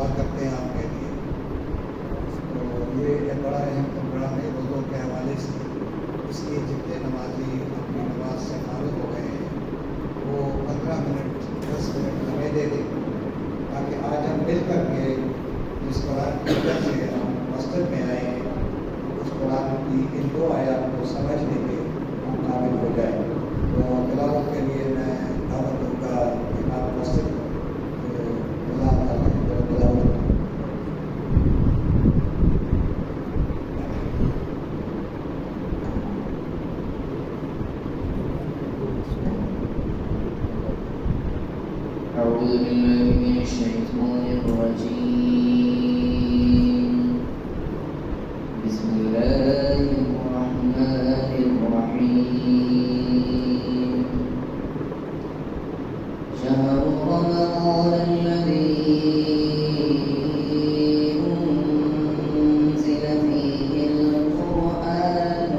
دعا کرتے ہیں آپ کے لیے۔ تو یہ ایک بڑا اہم پروگرام ہے روزوں کے حوالے سے، اس لیے جتنے نمازی اپنی نماز سے فارغ ہو گئے ہیں وہ 15 منٹ 10 منٹ ہمیں دے دیں، تاکہ آج ہم مل کر کے جس قرآن کی وجہ سے ہم مسجد میں آئے ہیں اس قرآن کی ان 2 آیات کو سمجھنے کے ہم قابل ہو جائیں۔ تو تلاوت کے لیے میں دعوت دوں گا امام مسجد أعوذ بالله من الشيطان الرجيم بسم الله الرحمن الرحيم شهر رمضان الذي أنزل فيه القرآن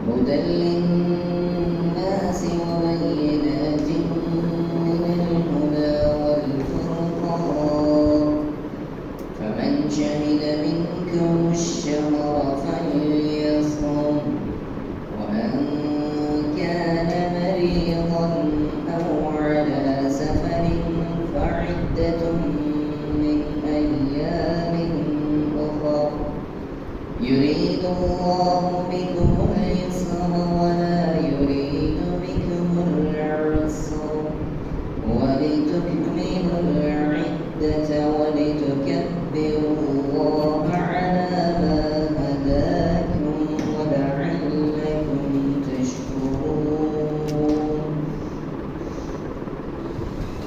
هدى للناس وبينات من الهدى والفرقان فمن شهد منكم الشهر فليصم ومن كان مريضا أو على سفر فعدة من أيام أخر يريد الله بكم اليسر ولا يريد بكم العسر ولتكملوا العدة ولتكبروا الله على ما هداكم ولعلكم تشكرون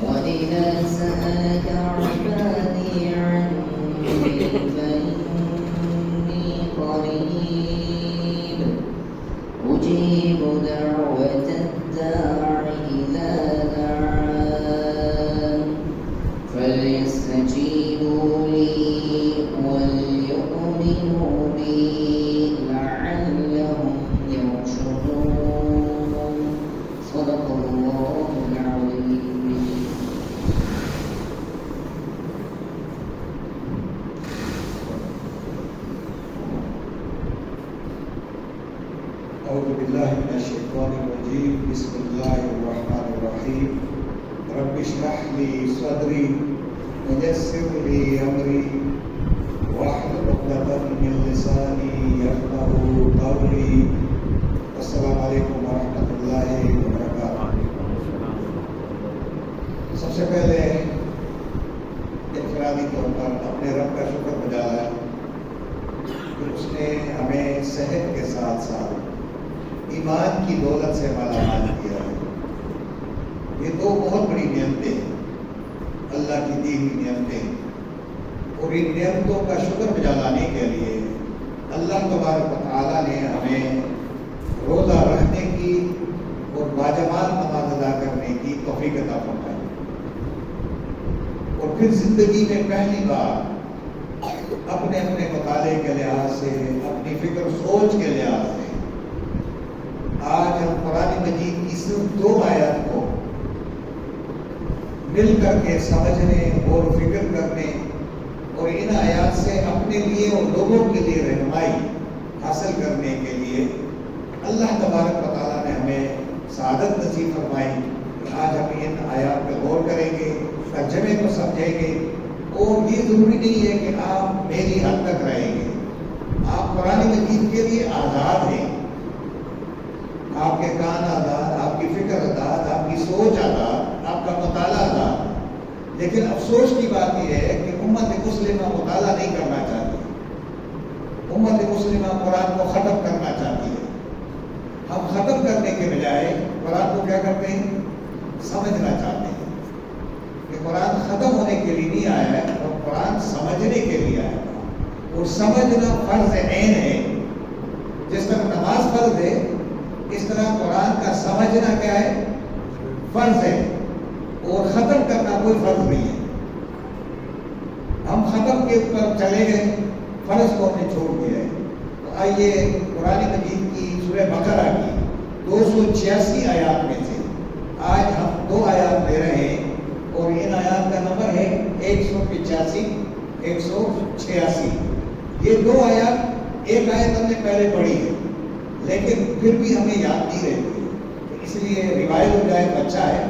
وإذا سألك عبادي عني فإني قريب أجيب دعوة الداع إذا دعان فليستجيبوا لي وليؤمنوا بي لعلهم يرشدون صدق الله العظيم. اعوذ باللہ من الشیطان الرجیم بسم اللہ الرحمن الرحیم رب اشرح لی صدری ویسر لی امری واحلل عقدۃ من لسانی یفقہوا قولی۔ السلام علیکم ورحمۃ اللہ وبرکاتہ۔ سب سے پہلے انفرادی طور پر اپنے رب کا شکر بجا ہے کہ اس نے ہمیں صحت کے ساتھ ساتھ ایمان کی دولت سے مالا مال کیا ہے۔ یہ 2 بہت بڑی نعمتیں ہیں، اللہ کی دی ہوئی نعمتیں، اور ان نعمتوں کا شکر بجا لانے کے لیے اللہ تبارک و تعالیٰ نے ہمیں روزہ رکھنے کی اور باجماعت نماز ادا کرنے کی توفیق عطا فرمائی، اور پھر زندگی میں پہلی بار اپنے مطالعے کے لحاظ سے، اپنی فکر سوچ کے لحاظ سے آج ہم قرآن مجید کی صرف 2 آیات کو مل کر کے سمجھنے اور فکر کرنے اور ان آیات سے اپنے لیے اور لوگوں کے لیے رہنمائی حاصل کرنے کے لیے اللہ تبارک و تعالیٰ نے ہمیں سعادت نصیب فرمائی کہ آج ہم ان آیات پہ غور کریں گے، ترجمے کو سمجھیں گے۔ اور یہ ضروری نہیں ہے کہ آپ میری حد تک رہیں گے، آپ قرآن مجید کے لیے آزاد ہیں، آپ کے کان آزاد، آپ کی فکر آزاد، آپ کی سوچ آزاد، آپ کا مطالعہ آزاد۔ لیکن افسوس کی بات یہ ہے کہ امت مسلمہ مطالعہ نہیں کرنا چاہتی، امت مسلمہ قرآن کو ختم کرنا چاہتی ہے۔ ہم ختم کرنے کے بجائے قرآن کو کیا کرتے ہیں؟ سمجھنا چاہتے ہیں کہ قرآن ختم ہونے کے لیے نہیں آیا ہے، اور قرآن سمجھنے کے لیے آیا ہے، اور سمجھنا فرض عین ہے۔ جس طرح نماز فرض ہے، اس طرح قرآن کا سمجھنا کیا ہے؟ فرض ہے، اور ختم کرنا کوئی فرض نہیں ہے۔ ہم ختم کے اوپر چلے گئے، فرض کو ہم نے چھوڑ دیا ہے۔ تو آئیے قرآن مجید کی سورہ بقرہ کی 286 آیات میں سے آج ہم 2 آیات لے رہے ہیں، اور ان آیات کا نمبر ہے 185 186۔ یہ 2 آیات، ایک آیت ہم نے پہلے پڑھی ہے لیکن پھر بھی ہمیں یاد نہیں رہتی ہے، تو اس لیے ریوائز ہو جائے تو اچھا ہے۔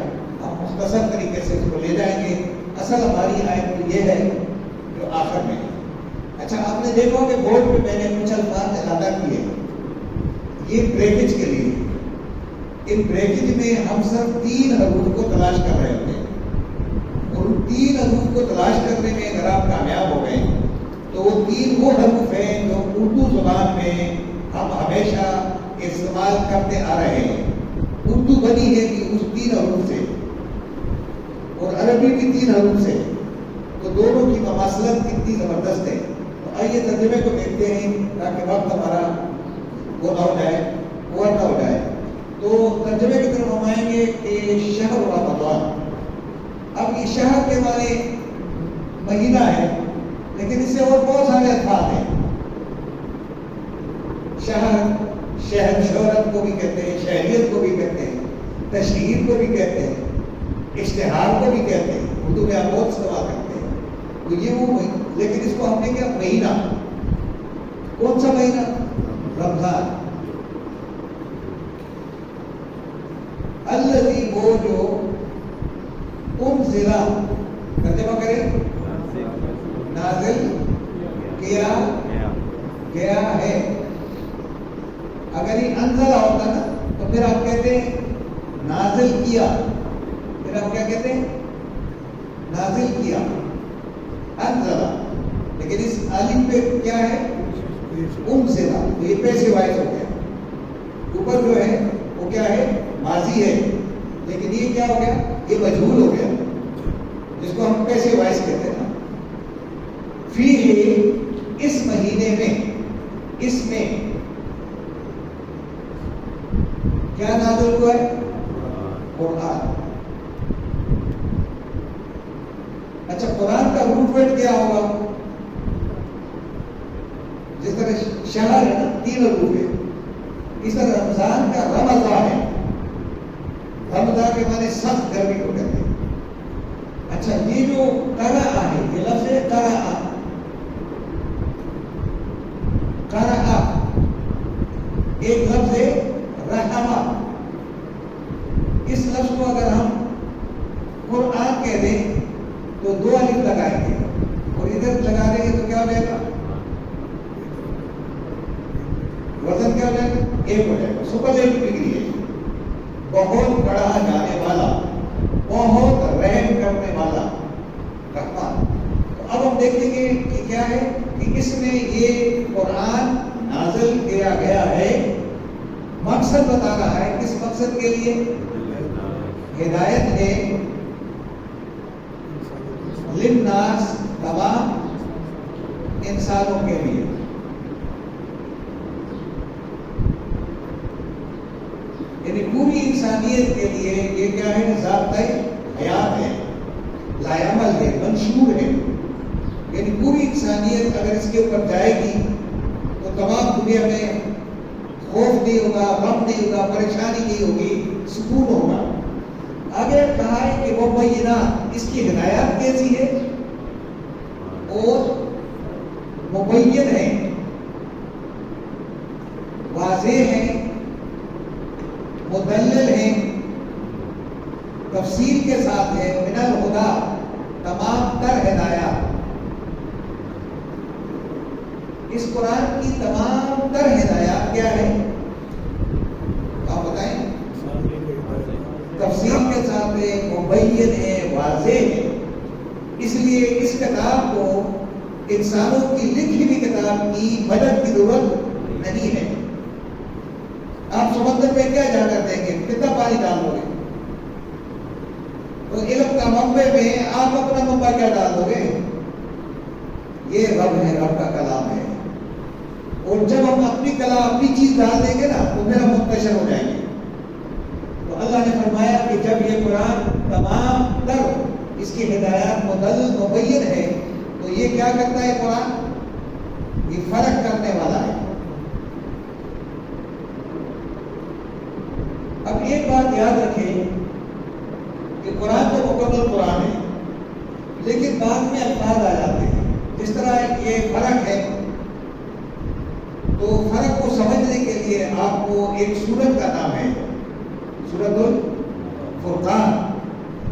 ہم مختصر طریقے سے اس کو لے جائیں گے۔ اصل ہماری آیت تو یہ ہے جو آخر میں ہے۔ اچھا، آپ نے دیکھا کہ بورڈ پہ میں نے کچھ الفاظ ادا کیے، یہ بریکج کے لیے۔ ان بریکج میں ہم صرف 3 حروف کو تلاش کر رہے ہوتے ہیں، اور ان 3 حروف کو تلاش کرنے میں اگر آپ کامیاب ہو گئے تو وہ 3 وہ حروف ہیں جو اردو زبان میں ہم ہمیشہ استعمال کرتے آ رہے ہیں۔ اردو بنی ہے کہ اس 3 حروف سے، اور عربی بھی 3 حروف سے، تو دونوں کی مماثلت کتنی زبردست ہے۔ تو آئیے ترجمے کو دیکھتے ہیں تاکہ وقت ہمارا وہ نہ ہو جائے، اوور نہ ہو جائے۔ تو ترجمے کی طرف ہم آئیں گے کہ شہر رمضان۔ اب یہ شہر کے معنی مہینہ ہے، لیکن اس سے اور بہت سارے الفاظ ہیں۔ شہر، شہر شہرت کو بھی کہتے ہیں، شہریت کو بھی کہتے ہیں، تشہیر کو بھی کہتے ہیں، اشتہار کو بھی کہتے ہیں، اردو میں آپ بہت استعمال کرتے ہیں۔ تو یہ وہ لیکن اس کو ہم نے کیا مہینہ، کون سا مہینہ؟ رمضان۔ الذی، وہ جو انزل، ترجمہ کریں، نازل کیا گیا ہے۔ اگر یہ انزلہ ہوتا نا تو پھر آپ کہتے ہیں نازل کیا، پھر آپ کیا کہتے ہیں؟ نازل کیا، انزلہ۔ لیکن اس الف پہ کیا ہے؟ انزلہ، تو یہ پیسے وائز ہو گیا۔ اوپر جو ہے وہ کیا ہے؟ ماضی ہے، لیکن یہ کیا ہو گیا؟ یہ مجہول ہو گیا، جس کو ہم پیسے وائز کہتے ہیں نا۔ فی ہے، اس مہینے میں، اس میں کیا نازل ہوا ہے؟ قرآن۔ اچھا، قرآن کا روٹ ورڈ کیا ہوگا؟ جس طرح شہر ہے نا 3 حروف ہے، اس طرح رمضان کا رمضان ہے۔ رمضان کے معنی سخت گرمی کو کہتے ہیں۔ اچھا، یہ جو قرأ ہے، یہ لفظ ہے قرأ، قرأ ایک لفظ ہے رحمہ۔ اس لفظ کو اگر ہم قرآن کہہ دیں تو 2 الف لگائیں گے، اور ادھر لگا دیں گے تو کیا ہو جائے گا؟ وزن کیا ہو جائے گا؟ 1 ہو جائے گا۔ سپرلیٹو ڈگری ہے، بہت بڑا جانے والا، بہت رحم کرنے والا، رحمان۔ تو اب ہم دیکھیں گے کہ کیا ہے کہ اس میں یہ قرآن نازل کیا گیا ہے، مقصد بتا رہا ہے۔ کس مقصد کے لیے؟ ہدایت ہے، للناس، تمام انسانوں کے لیے۔ یعنی پوری انسانیت کے لیے یہ کیا ہے؟ ضابطۂ حیات ہے، لائعمل ہے، منشور ہے۔ یعنی پوری انسانیت اگر اس کے اوپر جائے گی تو تمام دنیا میں خوف نہیں ہوگا، غم نہیں ہوگا، پریشانی نہیں ہوگی، سکون ہوگا۔ آگے کہا ہے کہ وہ مبینات، اس کی ہدایات کیسی ہے؟ اور مبین ہے، واضح ہے، مدلل ہے، تفصیل کے ساتھ ہے، من الہدیٰ، تمام تر ہدایات۔ اس قرآن کی تمام تر ہدایات کیا ہے؟ آپ بتائیں۔ تفصیل کے ساتھ ہے، مبین ہے، واضح ہے۔ اس لیے اس کتاب کو انسانوں کی لکھی ہوئی کتاب کی مدد کی ضرورت نہیں ہے۔ آپ سمندر میں کیا جا کر دیں گے؟ کتنا پانی ڈال دو گے؟ تو علم کا منبع میں آپ اپنا منبع کیا ڈال دو گے؟ یہ رب ہے، رب کا کلام ہے۔ اور جب ہم اپنی کلام، اپنی چیز ڈال دیں گے نا تو پھر ہم منتشر ہو جائیں گے۔ تو اللہ نے فرمایا کہ جب یہ قرآن تمام تر اس کی ہدایات مدلل مبین ہے تو یہ کیا کرتا ہے؟ قرآن یہ فرق کرنے والا ہے۔ اب ایک بات یاد رکھیں کہ قرآن تو مکمل قرآن ہے، لیکن بعد میں الفاظ آ جاتے ہیں، جس طرح یہ فرق ہے، تو فرق کو سمجھنے کے لیے آپ کو ایک سورت کا نام ہے سورۃ الفرقان،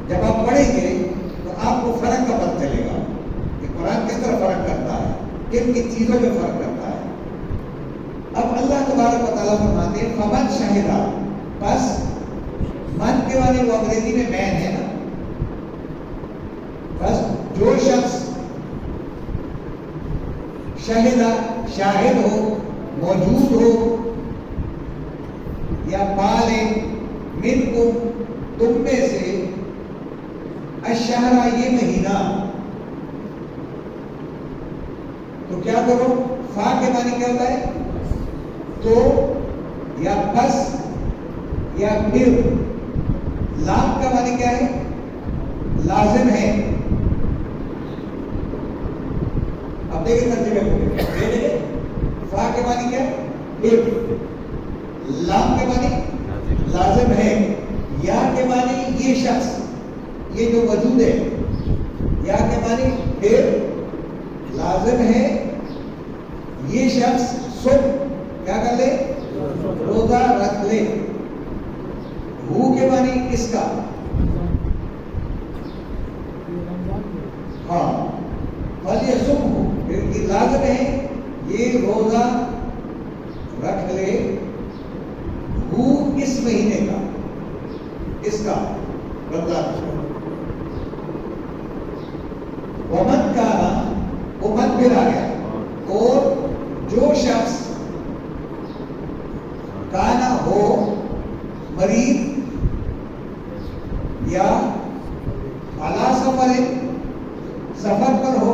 جب آپ پڑھیں گے تو آپ کو فرق کا پتہ چلے گا کہ قرآن کس طرح فرق کرتا ہے، کن کن چیزوں میں فرق کرتا ہے۔ اب اللہ تبارک و تعالیٰ فرماتے ہیں فمن شہدہ، بس من کے معنی وہ انگریزی میں مین ہے نا، بس جو شخص شہدہ شاہد ہو، موجود ہو، یا پالے منکم تم میں سے، الشہرہ یہ مہینہ، تو کیا کرو؟ فا کے معنی کیا ہوتا ہے؟ تو یا بس یا پھر، لام کا معنی کیا ہے؟ لازم ہے۔ اب دیکھیں ترجمے کو، فا کے معنی کیا ہے؟ پھر، لام کے معنی لازم ہے، یا کے معنی یہ شخص، یہ جو وجود ہے، یا کے معنی پھر لازم ہے، یہ شخص صبح کیا کر لے؟ روزہ رکھ لے۔ ہو کے معنی اس کا، ہاں فلی صبح ہو، پھر یہ لازم ہے یہ روزہ رکھ لے، ہو اس مہینے کا، اس کا رمضان۔ ومن کا وہ من پھر آ گیا، اور جو شخص کانا ہو مریض یا علی سفر، سفر پر ہو،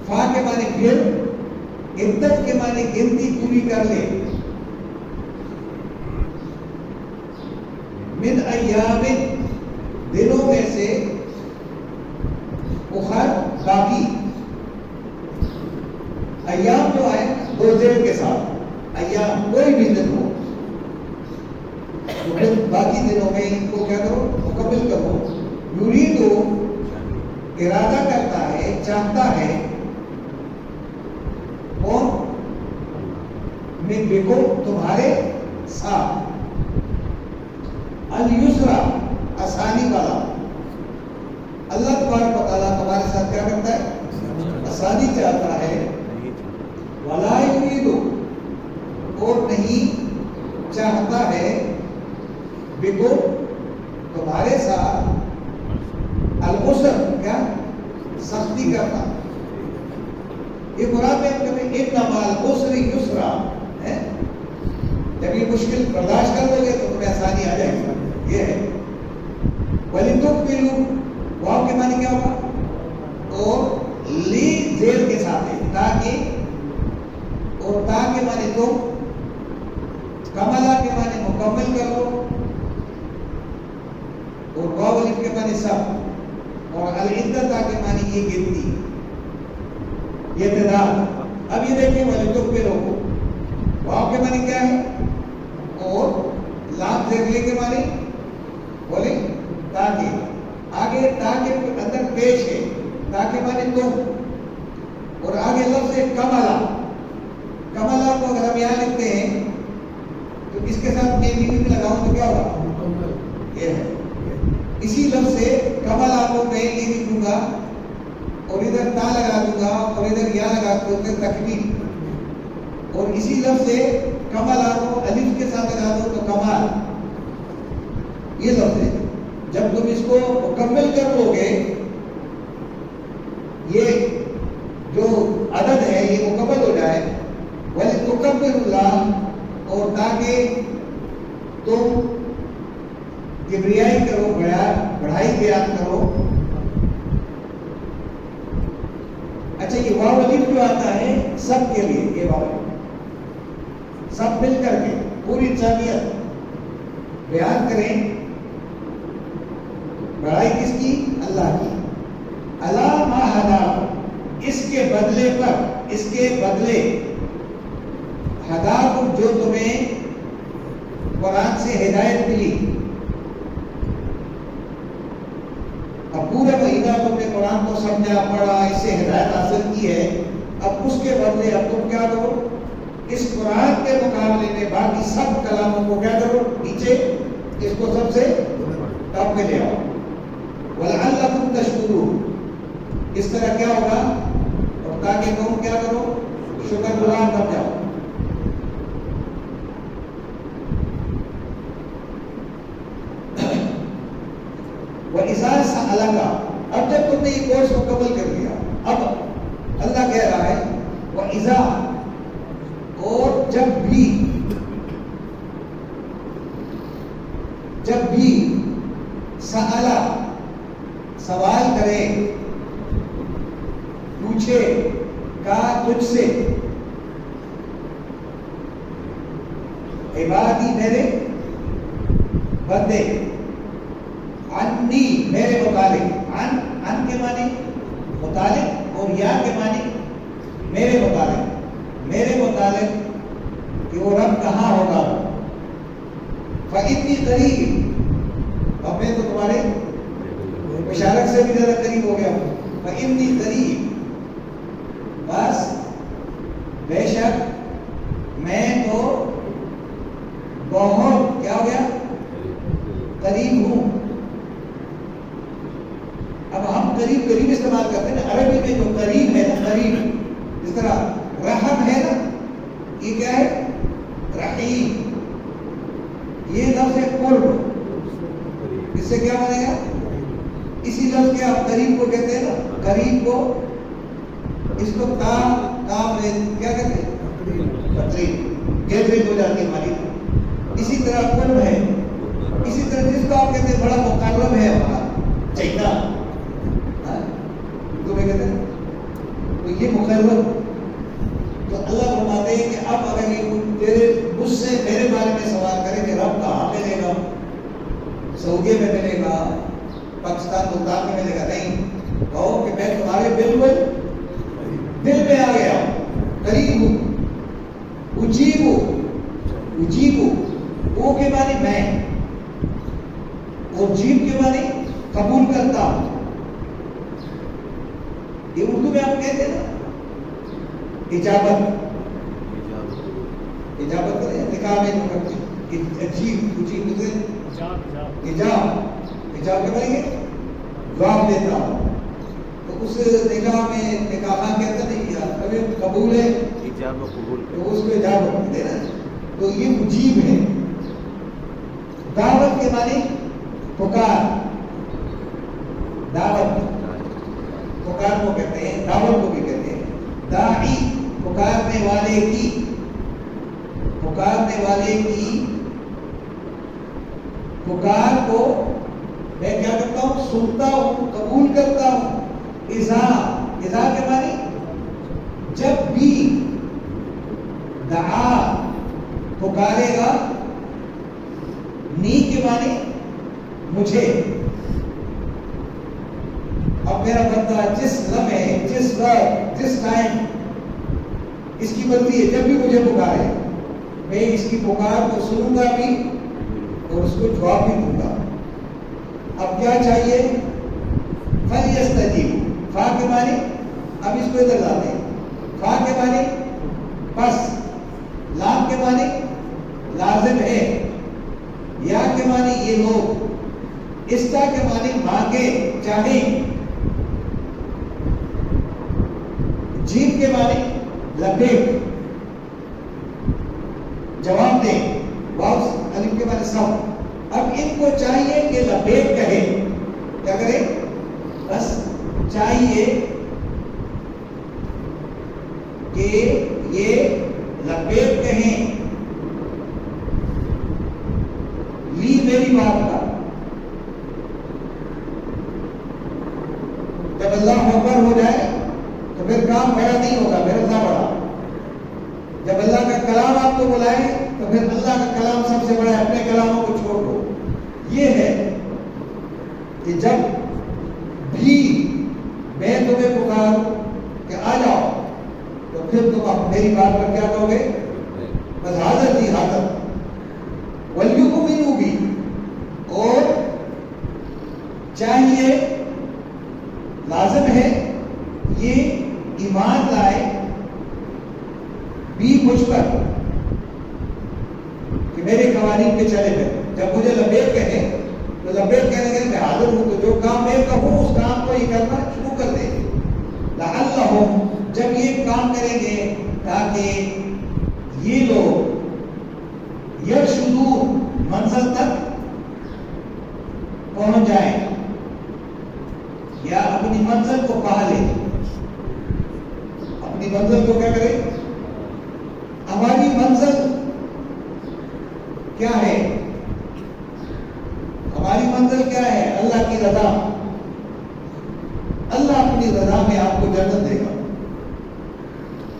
فا کے معنی پھر، عدت کے معنی گنتی پوری کر لے، من ایام دنوں میں سے، اخر باقی، ایام جو ہے دو زیر کے ساتھ، ایام کوئی بھی دن ہو، تو پھر باقی دنوں میں ان کو کیا کرو؟ مکمل کرو۔ یرید ہو ارادہ کرتا ہے، چاہتا ہے، کون؟ من بکم تمہارے ساتھ، الیسرا آسانی والا، اللہ تبارک و تعالیٰ تمہارے ساتھ کیا کرتا ہے؟ آسانی چاہتا ہے۔ ولا یرید، اور نہیں چاہتا ہے، بکم تمہارے ساتھ، العسر کیا؟ سختی کرنا۔ یہ مراد ہے کہ ان مع العسر یسرا، جب یہ مشکل برداشت کر لو گے تو تمہیں آسانی آ جائے گی، یہ ہے۔ وَلِتُکْمِلُوا، واو کے معنی کیا ہوگا؟ اور لی زیر کے ساتھ ہے، تاکہ، اور تا کے معنی تم، کملا کے معنی مکمل کرو، اور واو الف کے معنی سب، اور العدہ کے معنی یہ گنتی، یہ تعداد۔ اب یہ دیکھیں وَلِتُکْمِلُوا، واو کے معنی کیا ہے؟ اور لام زیر لے کے معنی بولے تاکہ، آگے تاکہ اندر پیش ہے، تاکہ معنی تم، اور آگے لفظ ہے کملا، کملا کو اگر ہم یہاں لکھتے ہیں تو اس کے ساتھ میں بھی لگاؤں تو کیا ہوگا؟ یہ ہے، اسی لفظ سے کملا کو میں یہ لکھوں گا، اور ادھر تا لگا دوں گا، اور ادھر یا لگا دوں گا، تکمیل، اور اسی لفظ سے کملا کو الف کے ساتھ لگا دو تو کمال، یہ لفظ ہے۔ جب تم اس کو مکمل کر لو گے، یہ جو عدد ہے یہ مکمل ہو جائے، وَلِتُكَبِّرُوا اللَّهَ، اور تاکہ تم کبریائی کرو، بڑھائی بیان کرو۔ اچھا یہ واو الف جو آتا ہے سب کے لیے، یہ واو سب مل کر کے پوری انسانیت بیان کریں، بڑائی کس کی؟ اللہ کی۔ اللہ ما ہدا، اس کے بدلے پر، اس کے بدلے، ہدا جو تمہیں قرآن سے ہدایت ملی. اب پورا مہینہ تم نے قرآن کو سمجھا پڑھا اس سے ہدایت حاصل کی ہے. اب اس کے بدلے اب تم کیا کرو اس قرآن کے مقابلے میں باقی سب کلاموں کو کیا کرو نیچے اس کو سب سے ٹاپ پہ لے آؤ. وَلَعَلَّكُمْ تَشْكُرُونَ. اس طرح کیا ہوگا اور تاکہ تم کیا کرو شکر گزار بن جاؤ. وَإِذَا سَأَلَكَ. اب جب تم نے یہ کورس مکمل کر لیا اب اللہ کہہ رہا ہے وَإِذَا اور جب بھی سَأَلَ سوال کرے پوچھے کا تجھ سے عبادی میرے بندے عنی میرے متعلق ان کے معنی متعلق اور یا کے معنی میرے متعلق کہ وہ رب کہاں ہوگا. فَإِنِّي قَرِيبٌ اب میں تو تمہارے مشارک سے بھی زیادہ قریب ہو گیا. فَإِنِّي قَرِيبٌ بس بے شک میں تو بہت کیا ہو گیا قریب ہوں. اب ہم قریب استعمال کرتے ہیں نا عربی میں جو قریب ہے نا قریب جس طرح رحم ہے نا یہ کیا ہے رحیم. یہ لفظ ہے قرب. اس سے کیا بنے گا اسی لفظ کے آپ قریب کو کہتے ہیں نا قریب کو اس کو کام کیا کہتے ہیں تقریب گیدرنگ ہو جاتی ہے ہماری. اسی طرح قرب ہے. اسی طرح جس کو آپ کہتے ہیں بڑا مقرب ہے ہمارا چہتا تو میں کہتے ہیں تو یہ مقرب. تو اللہ فرماتے ہیں کہ اب اگر یہ تیرے مجھ سے میرے بارے میں سوال کرے کہ رب کہاں ملے گا سعودی میں ملے گا پاکستان ملتان میں ملے گا نہیں کہو کہ میں تمہارے بالکل دل میں آ گیا قریب ہوں. اجیب وہ کے معنی میں اور جیب کے معنی قبول کرتا ہوں. یہ اردو میں آپ کہتے ہیں نا اجابت کریں نکاح میں جو کرتے ہیں اجیب کے بولیں گے جواب دیتا ہوں. تو اس نکاح میں نکاح کہتا نہیں ابھی قبول ہے تو اس کو اجابت کرتے نا. تو یہ مجیب ہے. دعوت کے معنی پکار پکار کو کہتے ہیں دعوت کو بھی کہتے ہیں. داعی پکارنے والے کی پکار کو میں کیا کرتا ہوں سنتا ہوں قبول کرتا ہوں. اذا کے معنی جب بھی دعا پکارے گا. نی کے معنی مجھے. اب میرا بندہ جس لمحے جس وقت جس ٹائم اس کی مرضی ہے جب بھی مجھے پکارے میں اس کی پکار کو سنوں گا بھی اور اس کو جواب بھی دوں گا. اب کیا چاہیے فَلْيَسْتَجِيبُوا. فا کے معنی اب اس کو ادھر لاتے ہیں. فا کے معنی بس. لام کے معنی لازم ہے. یا کے معنی یہ لوگ. استا کے معنی مانگے چاہیں. جیب کے معنی لبیک جواب دیں. واو الف کے معنی سب. اب ان کو چاہیے کہ لبیک کہے. کیا کرے بس چاہیے کہ یہ لبیک کہیں. لی میری بات کا. جب اللہ اکبر ہو جائے تو پھر کام بڑا نہیں ہوگا پھر اللہ بڑا. جب اللہ کا کلام آپ کو بلائے تو پھر اللہ کا کلام سب سے بڑا ہے. اپنے کلاموں کو چھوڑ دو. یہ ہے کہ جب بھی میں تمہیں پکاروں کہ آ جاؤ تو پھر تم میری بات پر کیا کہو گے بس حاضر تھی حاضر. کہ میرے قوانین پہ چلے گئے. جب مجھے لبیک کہے تو لبیک کہنے کے لیے میں حاضر ہوں. تو جو کام میں کہوں اس کام کو یہ کرنا شروع کر دیں. لعلہم جب یہ کام کریں گے تاکہ یہ لوگ یرشدون منزل تک پہنچ جائیں یا اپنی منزل کو پا لیں. اپنی منزل کو کیا کریں؟ ہماری منزل کیا ہے؟ ہماری منزل کیا ہے؟ اللہ کی رضا. اللہ اپنی رضا میں آپ کو جنت دے گا.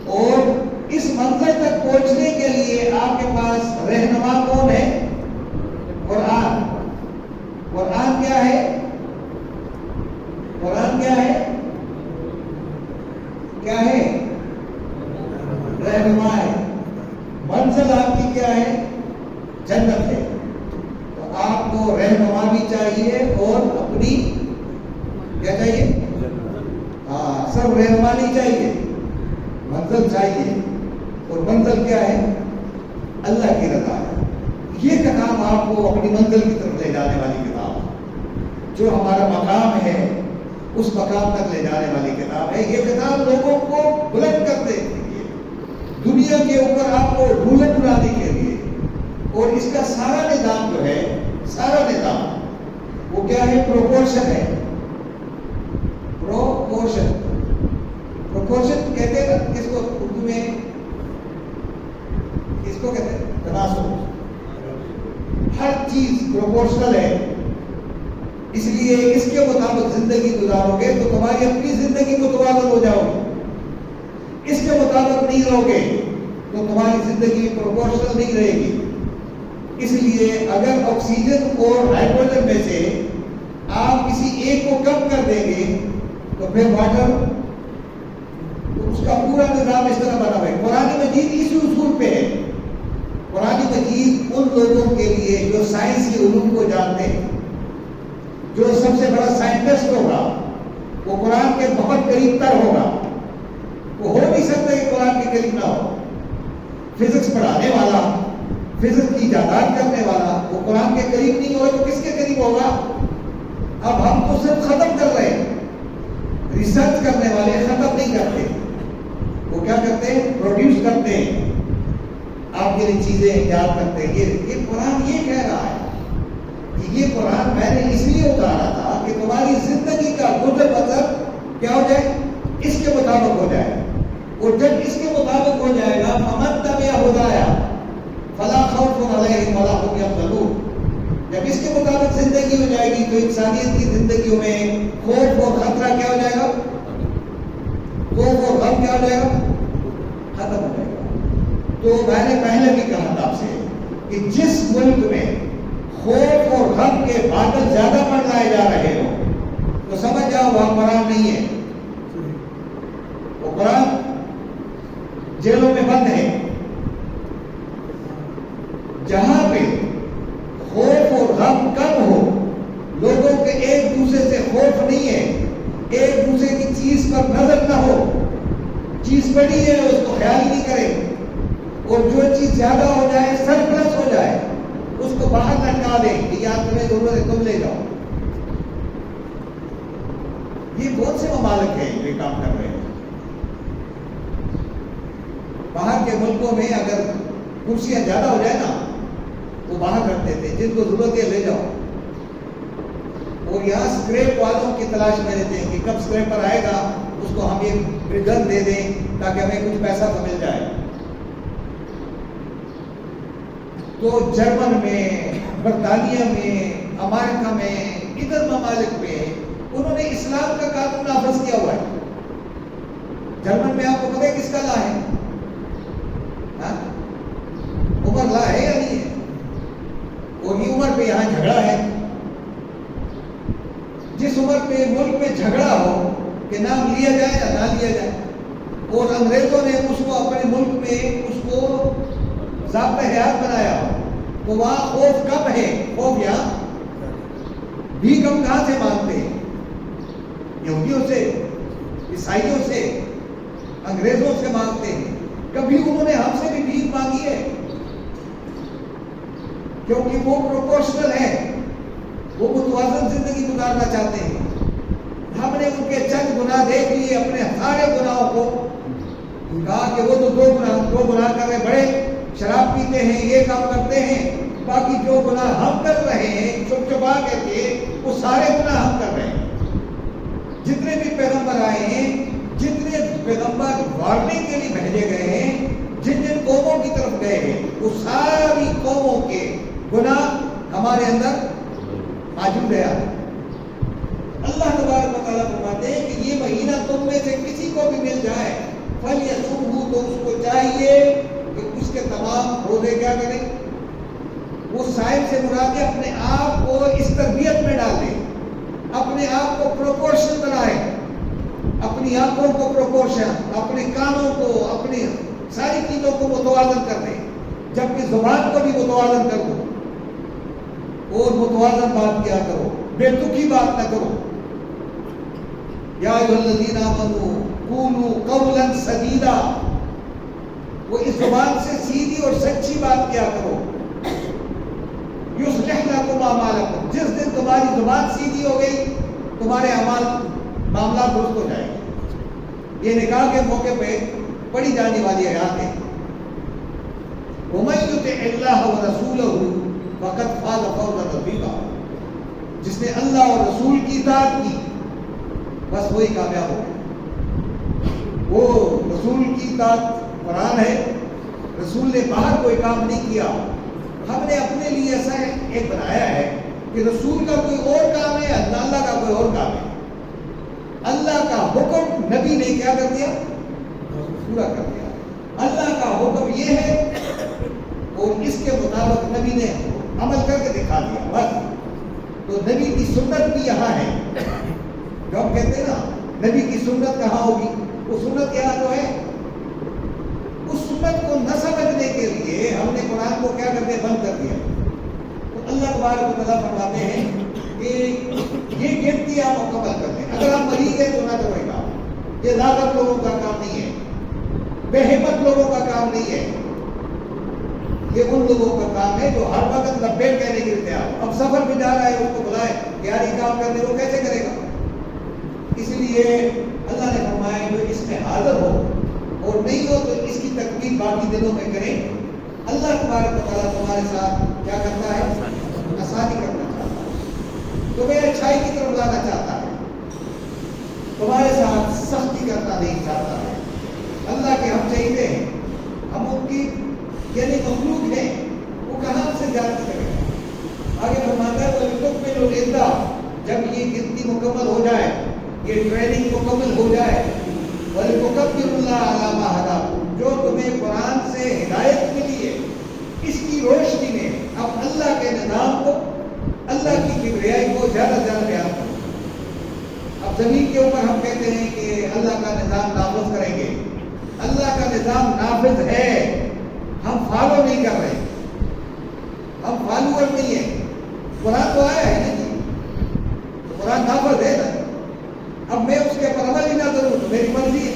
اور اس منزل تک پہنچنے کے لیے آپ کے پاس رہنما کون ہے؟ قرآن. قرآن کیا ہے؟ قرآن کیا ہے؟ کیا ہے؟ رہنما ہے. منزل آپ کی کیا ہے؟ جنت ہے. تو آپ کو رہنما بھی چاہیے اور اپنی کیا چاہیے؟ ہاں سب رہنما نہیں چاہیے, منزل چاہیے. اور منزل کیا ہے؟ اللہ کی رضا ہے. یہ کتاب آپ کو اپنی منزل کی طرف لے جانے والی کتاب ہے. جو ہمارا مقام ہے اس مقام تک لے جانے والی کتاب ہے. یہ کتاب لوگوں کو بلند کرنے کے لیے, دنیا کے اوپر آپ کو ڈھولن اڑانے کے لیے. اور اس کا سارا نظام جو ہے, سارا نظام وہ کیا ہے؟ پروپورشن ہے. پروپورشن. پروپورشن کہتے ہیں نا کس کو اردو میں؟ کس کو کہتے ہیں؟ تناسب. ہر چیز پروپورشنل ہے. اس لیے اس کے مطابق زندگی گزارو گے تو تمہاری اپنی زندگی کو توازن ہو جاؤ گے. اس کے مطابق نہیں رہو گے تو تمہاری زندگی پروپورشنل نہیں رہے گی. اس لیے اگر آکسیجن اور ہائیڈروجن میں سے آپ کسی ایک کو کم کر دیں گے تو پھر واٹر, اس کا پورا نظام اس طرح بنا ہوا ہے. قرآن مجید اسی اصول پہ ہے. قرآن مجید ان لوگوں کے لیے جو سائنس کے علوم کو جانتے ہیں, جو سب سے بڑا سائنٹسٹ ہوگا وہ قرآن کے بہت قریب تر ہوگا. وہ ہو نہیں سکتا کہ قرآن کے قریب نہ ہو. فزکس پڑھانے والا, فزکس کی ایجادات کرنے والا, وہ قرآن کے قریب نہیں ہوگا تو کس کے قریب ہوگا؟ اب ہم تو صرف ختم کر رہے ہیں. ریسرچ کرنے والے ختم نہیں کرتے, وہ کیا کرتے ہیں؟ پروڈیوس کرتے ہیں, آپ کے لیے چیزیں ایجاد کرتے ہیں. یہ قرآن یہ کہہ رہا ہے کہ یہ قرآن میں نے اس لیے اتارا تھا کہ تمہاری زندگی کا گزر بسر کیا ہو جائے؟ اس کے مطابق ہو جائے. اور جب اس کے مطابق ہو جائے گا فمن تبع ہدایا فلا خوف علیہم ولا هم یحزنون. جب اس کے مطابق زندگی ہو جائے گی تو انسانیت کی زندگیوں میں خوف اور خطرہ کیا ہو جائے گا؟ خوف اور غم کیا ہو جائے گا؟ ختم ہو جائے گا. تو میں نے پہلے بھی کہا تھا آپ سے کہ جس ملک میں خوف اور غم کے بادل زیادہ منڈرائے جا رہے ہو تو سمجھ جاؤ وہاں قرآن نہیں ہے. وہ قرآن جیلوں میں بند ہے. جہاں پہ خوف اور غم کم ہو, لوگوں کے ایک دوسرے سے خوف نہیں ہے, ایک دوسرے کی چیز پر نظر نہ ہو, چیز بڑی ہے اس کو خیال ہی نہیں کرے, اور جو چیز زیادہ ہو جائے, سرپلس ہو جائے, اس کو باہر لٹکا دیں کہ یار تمہیں ضرورت ہے تم لے جاؤ. یہ بہت سے ممالک ہیں جو کام کر رہے ہیں. باہر کے ملکوں میں اگر کرسیاں زیادہ ہو جائے نا وہ باہر رکھتے تھے, جن کو ضرورت ہے لے جاؤ. اور یہاں اسکریپ والوں کی تلاش میں رہتے ہیں کہ کب اسکریپر آئے گا اس کو ہم یہ گن دے دیں تاکہ ہمیں کچھ پیسہ تو مل جائے. تو جرمن میں, برطانیہ میں, امریکہ میں, ادھر ممالک میں انہوں نے اسلام کا قانون نافذ کیا ہوا ہے. جرمن میں آپ کو پتہ ہے کس کا لا ہے؟ عمر لا ہے یا نہیں ہے؟ وہی عمر پہ یہاں جھگڑا ہے. جس عمر پہ ملک میں جھگڑا ہو کہ نام لیا جائے یا نہ لیا جائے, اور انگریزوں نے اس کو اپنے ملک میں اس کو ضابطہ حیات بنایا ہو, تو وہاں خوف کم ہے. خوف یہاں بھی کم کہاں سے مانگتے ہیں؟ یہودیوں سے, عیسائیوں سے, انگریزوں سے مانگتے ہیں. کبھی انہوں نے ہم سے بھی بھیک مانگی ہے؟ کیونکہ وہ پروپورشنل ہے، وہ متوازن زندگی گزارنا چاہتے ہیں۔ ہم نے ان کے چند گناہ دیکھ لیے، اپنے سارے گناہوں کو کہا کہ وہ تو دو گناہ کر رہے، بڑے شراب پیتے ہیں، یہ کام کرتے ہیں، باقی جو گناہ ہم کر رہے ہیں چپ چپا کے تھے وہ سارے گناہ ہم کر رہے ہیں۔ جتنے بھی پیغمبر آئے ہیں، جتنے پیغمبر وارننگ کے لیے بھیجے گئے ہیں، جن جن قوموں کی طرف گئے ہیں، وہ ساری قوموں کے گناہ ہمارے اندر موجود ہے۔ اللہ تبارک و تعالیٰ فرماتے ہیں کہ یہ مہینہ تم میں سے کسی کو بھی مل جائے فَلْيَصُمْهُ، تو اس کو چاہیے کہ اس کے تمام روزے کیا کریں، وہ صائم سے مراد ہے اپنے آپ کو اس تربیت میں ڈال دیں، اپنے آپ کو پروپورشن بنائے، اپنی آنکھوں کو پروپورشن، اپنے کانوں کو، اپنی ساری چیزوں کو متوازن کر دیں، جبکہ زبان کو بھی متوازن کر دو اور متوازن بات کیا کرو، بے تکی بات نہ کرو۔ یا ایھا الذین آمنوا قولوا قولا سدیدا، وہ اس زبان سے سیدھی اور سچی بات کیا کرو۔ یصلح لکم اعمالکم، جس دن تمہاری زبان سیدھی ہو گئی تمہارے اعمال معاملات درست ہو جائیں گے۔ یہ نکاح کے موقع پہ پڑھی جانے والی آیات ہے۔ وَمَن یُطِعِ اللَّهَ وَرَسُولَهُ فَقَدْ فَازَ فَوْزًا عَظِیمًا، جس نے اللہ اور رسول کی اطاعت کی بس وہی کامیاب ہو گیا۔ وہ رسول کی اطاعت قرآن ہے، رسول نے باہر کوئی کام نہیں کیا، ہم نے اپنے لیے ایسا ایک بنایا ہے کہ رسول کا کوئی اور کام ہے، اللہ کا کوئی اور کام ہے۔ اللہ کا حکم نبی نے کیا کر دیا، پورا کر دیا۔ اللہ کا حکم یہ ہے اور اس کے مطابق نبی نے عمل کر کے دکھا دیا بس۔ تو نبی کی سنت بھی یہاں ہے، جو ہم کہتے ہیں نا نبی کی سنت کہاں ہوگی، وہ سنت یہاں تو ہے۔ اس سنت کو نہ سمجھنے کے لیے ہم نے قرآن کو کیا کر دیا، بند کر دیا۔ تو اللہ تبارک و تعالیٰ فرماتے ہیں کہ یہ گنتی آپ مکمل کر دیں۔ اگر آپ مریض ہیں تو نہ کرے گا، یہ لاغر لوگوں کا کام نہیں ہے، بے ہمت لوگوں کا کام نہیں ہے، یہ ان لوگوں کا کام ہے جو ہر وقت لبیک کہنے کے لیے تیار۔ اب سفر بھی جا رہا ہے، اس کو بلائے کہ یار یہ کام کرنے وہ کیسے کرے گا؟ اس لیے اللہ نے فرمایا جو اس میں حاضر ہو اور نہیں ہو تو اس کی تکمیل باقی دنوں میں کریں۔ اللہ تبارک و تعالیٰ تمہارے ساتھ کیا کرتا ہے، آسانی کرنا چاہتا ہے، تمہیں اچھائی کی طرف لانا چاہتا ہے، تمہارے ساتھ سختی کرنا نہیں چاہتا ہے۔ اللہ کے ہم چاہیے ہیں، ہم ان کی یعنی مخلوق ہیں، وہ کہاں سے جانتی کرے۔ آگے فرماتا ہے وَلِتُكْمِلُوا الْعِدَّةَ، جب یہ گنتی مکمل ہو جائے، یہ ٹریننگ مکمل ہو جائے، وَلِتُكَبِّرُوا اللَّهَ عَلَىٰ مَا هَدَاكُمْ، جو تمہیں قرآن سے ہدایت ملی ہے، اس کی روشنی میں اب اللہ کے نظام کو، اللہ کی کبریائی کو زیادہ سے زیادہ بیان کرو۔ اب زمین کے اوپر ہم کہتے ہیں کہ اللہ کا نظام نافذ کریں گے، اللہ کا نظام نافذ ہے، ہم فالو نہیں کر رہے، ہم فالوور نہیں ہیں۔ قرآن تو آیا ہے نا جی، تو قرآن نافذ ہے نا، اب میں اس کے پر عمل ہی نہ کروں تو میری مرضی ہے۔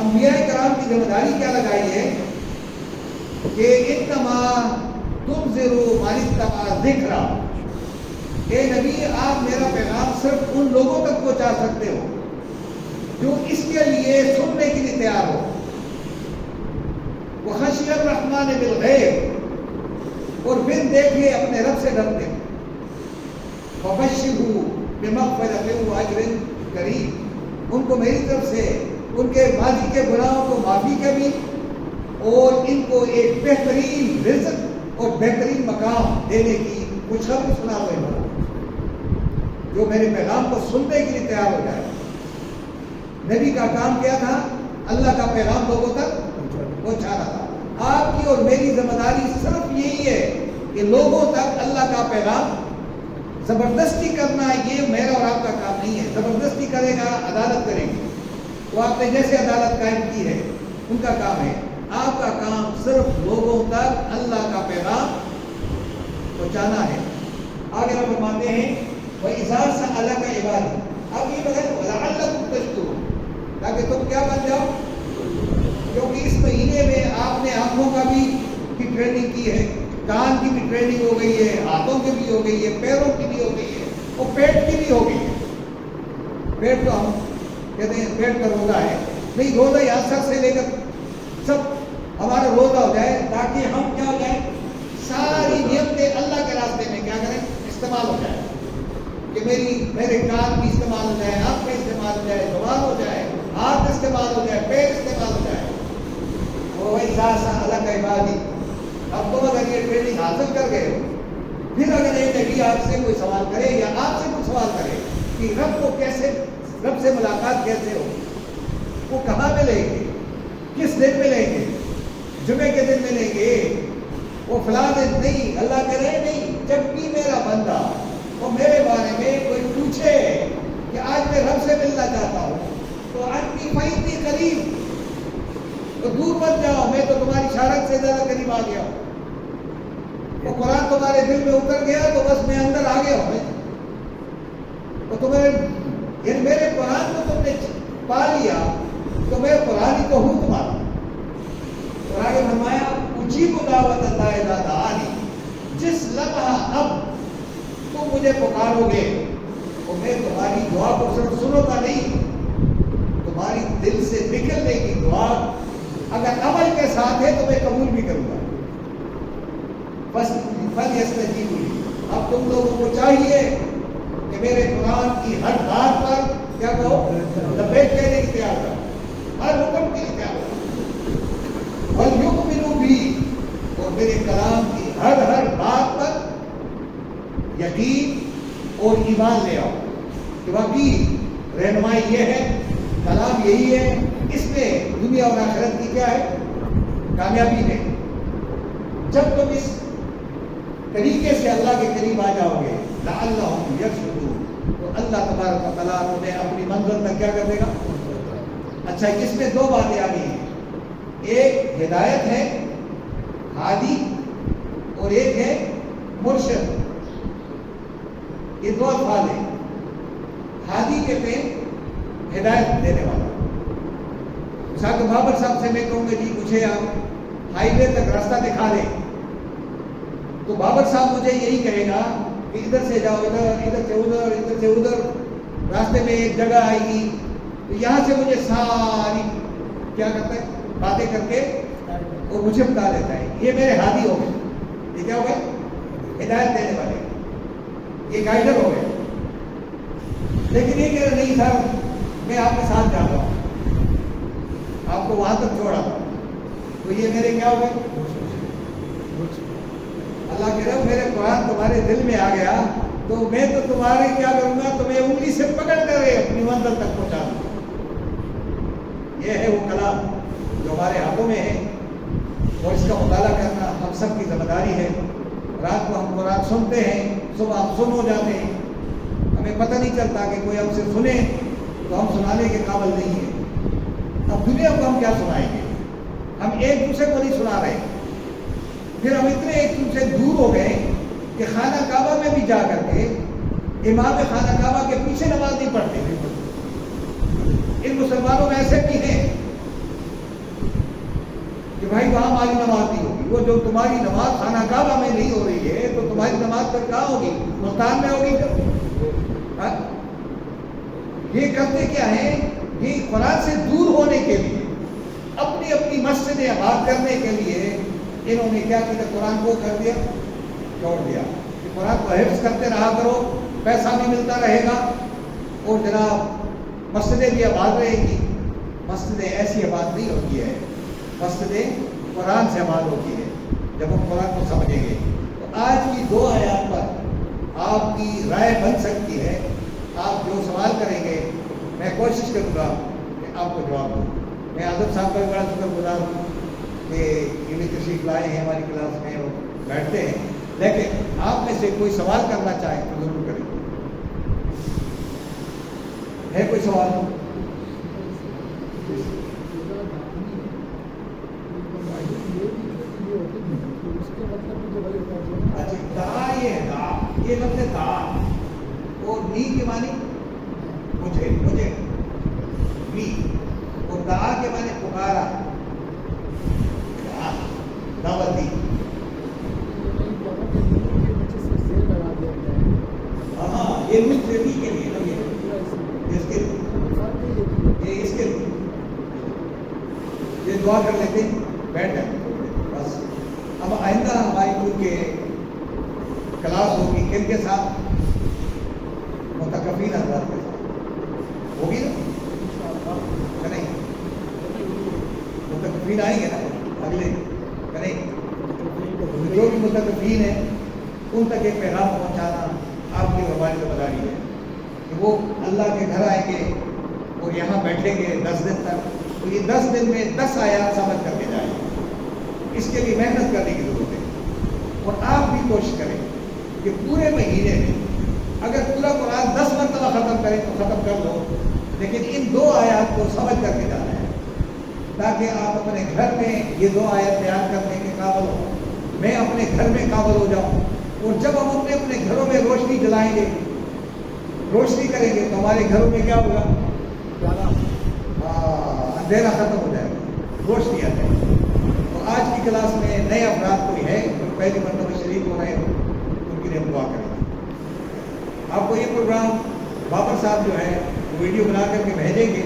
انبیاء کرام کی ذمہ داری کیا لگائی ہے کہ انما تنذر من اتبع الذکر، اے نبی آپ میرا پیغام صرف ان لوگوں تک پہنچا سکتے ہو جو اس کے لیے سننے کے لیے تیار ہو۔ وخشی الرحمن بالغیب، اور بن دیکھے اپنے رب سے ڈرتے ہیں۔ وبشرہ بمغفرۃ واجر کریم، ان کو میری طرف سے ان کے ماضی کے گناہوں کو معافی کا بھی اور ان کو ایک بہترین رزق اور بہترین مقام دینے کی خوشخبری سنا ہوئے جو میرے پیغام کو سننے کے لیے تیار ہو جائے۔ نبی کا کام کیا تھا، اللہ کا پیغام لوگوں تک پہنچانا تھا۔ آپ کی اور میری ذمہ داری صرف یہی ہے کہ لوگوں تک اللہ کا پیغام، زبردستی کرنا یہ میرا اور آپ کا کام نہیں ہے۔ زبردستی کرے گا عدالت کرے گی، وہ آپ نے جیسے عدالت قائم کی ہے ان کا کام ہے۔ آپ کا کام صرف لوگوں تک اللہ کا پیغام پہنچانا ہے۔ آگے ہم فرماتے ہیں وَإِذَا سَأَلَكَ عِبَادِي، اب یہ بغیر وَلَعَلَّكُمْ تَشْكُرُونَ، تاکہ تم کیا بن جاؤ، کیونکہ اس مہینے میں آپ نے آنکھوں کا بھی ٹریننگ کی ہے، کان کی بھی ٹریننگ ہو گئی ہے، ہاتھوں کی بھی ہو گئی ہے، پیروں کی بھی ہو گئی ہے، اور پیٹ کی بھی ہو گئی ہے۔ پیٹ تو ہم کہتے ہیں پیٹ کا روزہ ہے، نہیں، روزہ یہاں سر سے لے کر سب ہمارا روزہ ہو جائے، تاکہ ہم کیا ہو جائے، ساری نعمتیں اللہ کے راستے میں کیا کریں، استعمال ہو جائے، کہ میرے کان بھی استعمال ہو جائے، آنکھ میں استعمال ہو جائے، زبان ہو جائے، ہاتھ استعمال ہو جائے، پیٹ استعمال ہو جائے۔ وہ وہی ساسا اللہ کا عبادی۔ اب تم اگر یہ ٹریننگ حاصل کر گئے ہو، پھر اگر یہ نبی آپ سے کوئی سوال کرے یا آپ سے کوئی سوال کرے کہ رب کو کیسے، رب سے ملاقات کیسے ہو، وہ کہاں ملیں گے، کس دن ملیں گے، جمعے کے دن ملیں گے، وہ فلاں دن نہیں، اللہ کہہ رہے نہیں، جب بھی میرا بندہ وہ میرے بارے میں کوئی پوچھے کہ آج میں رب سے ملنا چاہتا ہوں، تو آج کی فائدی قریب، تو دور مت جاؤ، میں تو تمہاری شارک سے زیادہ قریب آ گیا ہوں۔ وہ قرآن تمہارے دل میں اتر گیا تو بس میں اندر آ گیا ہوں۔ تو تمہیں یعنی میرے قرآن کو تم نے پا لیا تو میں قرآن کو ہوں تمہارا۔ اور آگے فرمایا اجیب دعوت اللہ اذا دعانی، جس لمحہ اب تم مجھے پکارو گے تو میں تمہاری دعا کو صرف سنوں گا نہیں، تمہاری دل سے نکلنے کی دعا اگر عمل کے ساتھ ہے تو میں قبول بھی کروں گا۔ بس فلیستجیبوا لی، اب تم لوگوں کو چاہیے کہ میرے قرآن کی ہر بات پر کیا کہو، لبیک کہنے کی تیار رہو، ہر حکم کے لیے تیار رہو، وَلْيُؤْمِنُوا بِي، اور میرے کلام کی ہر بات پر یقین اور ایمان لے آؤ کہ واقعی رہنمائی یہ ہے، کلام یہی ہے، اس میں دنیا اور آخرت کی کیا ہے، کامیابی ہے۔ جب تم اس طریقے سے اللہ کے قریب آ جاؤ گے، لعلہم یرشدون، تو اللہ تبارک و تعالیٰ تمہیں اپنی منزل تک کیا کر دے گا۔ اچھا، اس میں دو باتیں آ گئی ہیں، ایک ہدایت ہے، ہادی، اور ایک ہے مرشد۔ یہ دو الفاظ ہیں۔ ہادی کہتے ہیں ہدایت دینے والا۔ مثال بابر صاحب سے میں کہوں گا جی مجھے آپ ہائی وے تک راستہ دکھا دیں، تو بابر صاحب مجھے یہی کہے گا کہ ادھر سے جاؤ ادھر، ادھر سے ادھر، ادھر سے ادھر، راستے میں ایک جگہ آئے گی، تو یہاں سے مجھے ساری کیا کرتا ہے باتیں کر کے وہ مجھے بتا دیتا ہے، یہ میرے ہادی ہو گئے۔ یہ کیا ہو گئے، ہدایت دینے والے، یہ گائیڈر ہو گئے۔ لیکن یہ کہہ رہے نہیں صاحب میں آپ کے ساتھ جاتا ہوں، آپ کو وہاں تک چھوڑا، تو یہ میرے کیا ہو گئے، اللہ کہہ رہا ہوں میرے قرآن تمہارے دل میں آ گیا تو میں تو تمہارے کیا کروں گا، تمہیں انگلی سے پکڑ کر اپنی منزل تک پہنچا دوں۔ یہ ہے وہ کلام جو ہمارے ہاتھوں میں ہے، اور اس کا مطالعہ کرنا ہم سب کی ذمہ داری ہے۔ رات کو ہم قرآن سنتے ہیں، صبح ہم سن ہو جاتے ہیں، ہمیں پتہ نہیں چلتا کہ کوئی ہم سے سنے تو ہم سنانے کے قابل نہیں ہیں۔ اب دنیا کو ہم کیا سنائیں گے، ہم ایک دوسرے کو نہیں سنا رہے، پھر ہم اتنے ایک دوسرے سے دور ہو گئے کہ خانہ کعبہ میں بھی جا کر کے امام خانہ کعبہ کے پیچھے نماز نہیں پڑھتے۔ ان مسلمانوں میں ایسے بھی ہیں کہ بھائی وہاں ہماری نماز نہیں ہوگی، وہ جو تمہاری نماز خانہ کعبہ میں نہیں ہو رہی ہے تو تمہاری نماز پھر کہاں ہوگی، ملتان میں ہوگی۔ یہ کرتے کیا ہیں، یہ قرآن سے دور ہونے کے لیے، اپنی اپنی مسجدیں آباد کرنے کے لیے انہوں نے کیا کیا، قرآن کو کر دیا، چھوڑ دیا کہ قرآن کو حفظ کرتے رہا کرو، پیسہ بھی ملتا رہے گا، اور جناب مسجدیں بھی آباد رہے گی۔ مسجدیں ایسی آباد نہیں ہوتی ہے، مسجدیں قرآن سے آباد ہوتی ہے جب ہم قرآن کو سمجھیں گے۔ تو آج کی دو آیات پر آپ کی رائے بن سکتی ہے، آپ جو سوال کریں گے میں کوشش کروں گا کہ آپ کو جواب دوں۔ میں اعظم صاحب کا بھی بڑا شکر گزار ہوں کہ یہ بھی تشریف لائے ہیں ہماری کلاس میں، وہ بیٹھتے ہیں، لیکن آپ میں سے کوئی سوال کرنا چاہیں تو ضرور کریں۔ ہے کوئی سوال؟ اچھا، دعا یہ ہے، دعا یہ لفظ ہے دعا، اور نی کے معنی مجھے نی، اور دعا کے معنی پکارا، دعوت دی۔ دعا کر لیتے بیٹھ جائیں بس. اب آئندہ ہماری کیونکہ کلاس ہوگی کن کے ساتھ؟ متکفین حضرات کے ساتھ ہوگی نا نہیں؟ متکفین آئیں گے نا اگلے نہیں؟ جو بھی متکفین ہیں ان تک ایک پیغام پہنچانا آپ کی ہماری ذمہ داری ہے کہ وہ اللہ کے گھر آئیں گے اور یہاں بیٹھیں گے 10 دن تک. تو یہ 10 دن میں 10 آیات سمجھ کر کے جائیں گے. اس کے لیے محنت کرنے کی ضرورت ہے. اور آپ بھی کوشش کریں کہ پورے مہینے میں اگر پورا قرآن 10 مرتبہ ختم کریں تو ختم کر لو, لیکن ان 2 آیات کو سمجھ کر کے جانا ہے تاکہ آپ اپنے گھر میں یہ 2 آیات بیان کرنے کے قابل ہو. میں اپنے گھر میں قابل ہو جاؤں. اور جب ہم اپنے گھروں میں روشنی جلائیں گے, روشنی کریں گے تو ہمارے گھروں میں کیا ہوگا؟ اندھیرا ختم ہو جائے گا, روشنی آ جائے گی. تو آج کی کلاس میں نئے افراد کوئی ہے جو پہلی مرتبہ شریک ہو رہے ہیں ان کے لیے ہم دعا کریں گے. آپ کو یہ پروگرام بابر صاحب جو ہے ویڈیو بنا کر کے بھیجیں گے